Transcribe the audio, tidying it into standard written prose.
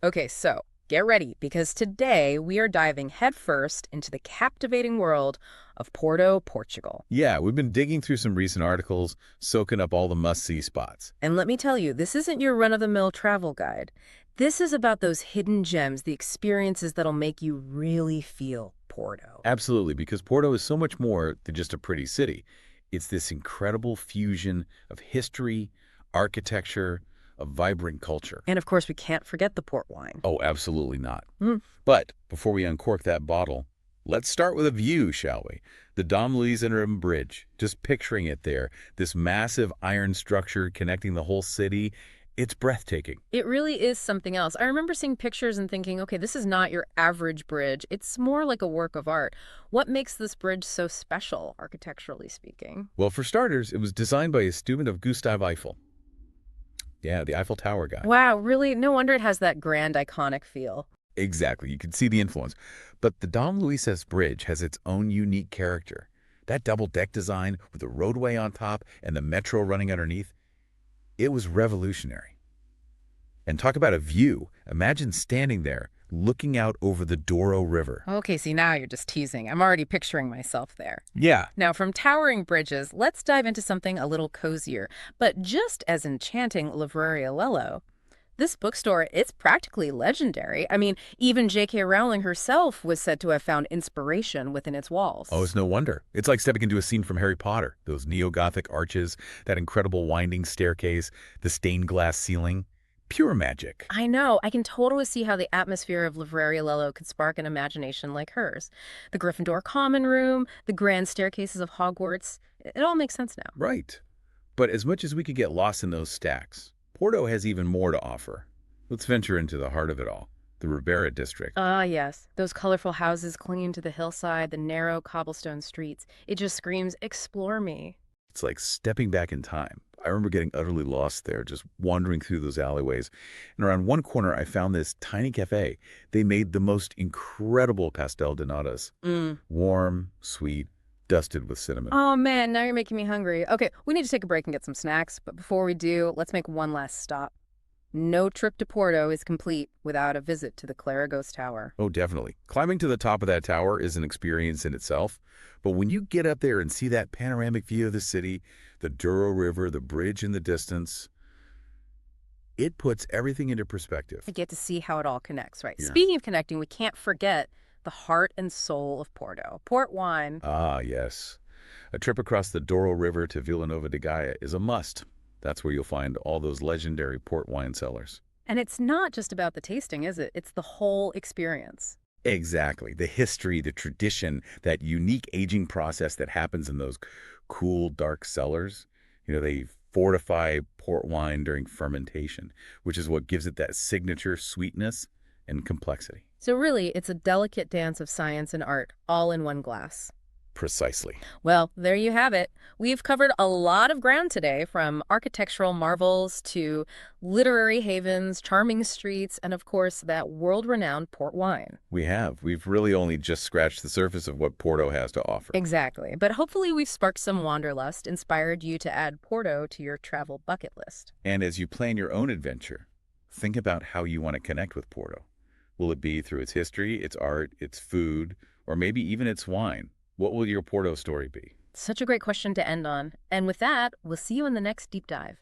Okay, so get ready because today we are diving headfirst into the captivating world of Porto, Portugal. Yeah, we've been digging through some recent articles, soaking up all the must-see spots. And let me tell you, this isn't your run-of-the-mill travel guide. This is about those hidden gems, the experiences that'll make you really feel Porto. Absolutely, because Porto is so much more than just a pretty city. It's this incredible fusion of history, architecture, a vibrant culture. And of course, we can't forget the port wine. Oh, absolutely not. Mm. But before we uncork that bottle, let's start with a view, shall we? The Dom Luís I Bridge, just picturing it there, this massive iron structure connecting the whole city, it's breathtaking. It really is something else. I remember seeing pictures and thinking, okay, this is not your average bridge. It's more like a work of art. What makes this bridge so special, architecturally speaking? Well, for starters, it was designed by a student of Gustav Eiffel. Yeah, the Eiffel Tower guy. Wow, really? No wonder it has that grand, iconic feel. Exactly. You can see the influence. But the Dom Luisa's Bridge has its own unique character. That double-deck design with the roadway on top and the metro running underneath, it was revolutionary. And talk about a view. Imagine standing there, looking out over the Douro River. Okay, see, now you're just teasing. I'm already picturing myself there. Yeah. Now, from towering bridges, let's dive into something a little cozier, but just as enchanting, Livraria Lello. This bookstore, it's practically legendary. I mean, even J.K. Rowling herself was said to have found inspiration within its walls. Oh, it's no wonder. It's like stepping into a scene from Harry Potter. Those neo-Gothic arches, that incredible winding staircase, the stained glass ceiling. Pure magic. I know. I can totally see how the atmosphere of Livraria Lello could spark an imagination like hers. The Gryffindor common room, the grand staircases of Hogwarts. It all makes sense now. Right. But as much as we could get lost in those stacks, Porto has even more to offer. Let's venture into the heart of it all, the Ribeira District. Ah, yes. Those colorful houses clinging to the hillside, the narrow cobblestone streets. It just screams, explore me. It's like stepping back in time. I remember getting utterly lost there, just wandering through those alleyways. And around one corner, I found this tiny cafe. They made the most incredible pastel de natas. Mm. Warm, sweet, dusted with cinnamon. Oh man, now you're making me hungry. Okay, we need to take a break and get some snacks, but before we do, let's make one last stop. No trip to Porto is complete without a visit to the Clérigos Tower. Oh, definitely. Climbing to the top of that tower is an experience in itself. But when you get up there and see that panoramic view of the city, the Douro River, the bridge in the distance, it puts everything into perspective. I get to see how it all connects, right? Yeah. Speaking of connecting, we can't forget the heart and soul of Porto. Port wine. Ah, yes. A trip across the Douro River to Vila Nova de Gaia is a must. That's where you'll find all those legendary port wine cellars. And it's not just about the tasting, is it? It's the whole experience. Exactly. The history, the tradition, that unique aging process that happens in those cool, dark cellars. They fortify port wine during fermentation, which is what gives it that signature sweetness and complexity. So really, it's a delicate dance of science and art, all in one glass. Precisely. Well, there you have it. We've covered a lot of ground today, from architectural marvels to literary havens, charming streets, and of course, that world-renowned port wine. We have. We've really only just scratched the surface of what Porto has to offer. Exactly. But hopefully we've sparked some wanderlust, inspired you to add Porto to your travel bucket list. And as you plan your own adventure, think about how you want to connect with Porto. Will it be through its history, its art, its food, or maybe even its wine? What will your Porto story be? Such a great question to end on. And with that, we'll see you in the next deep dive.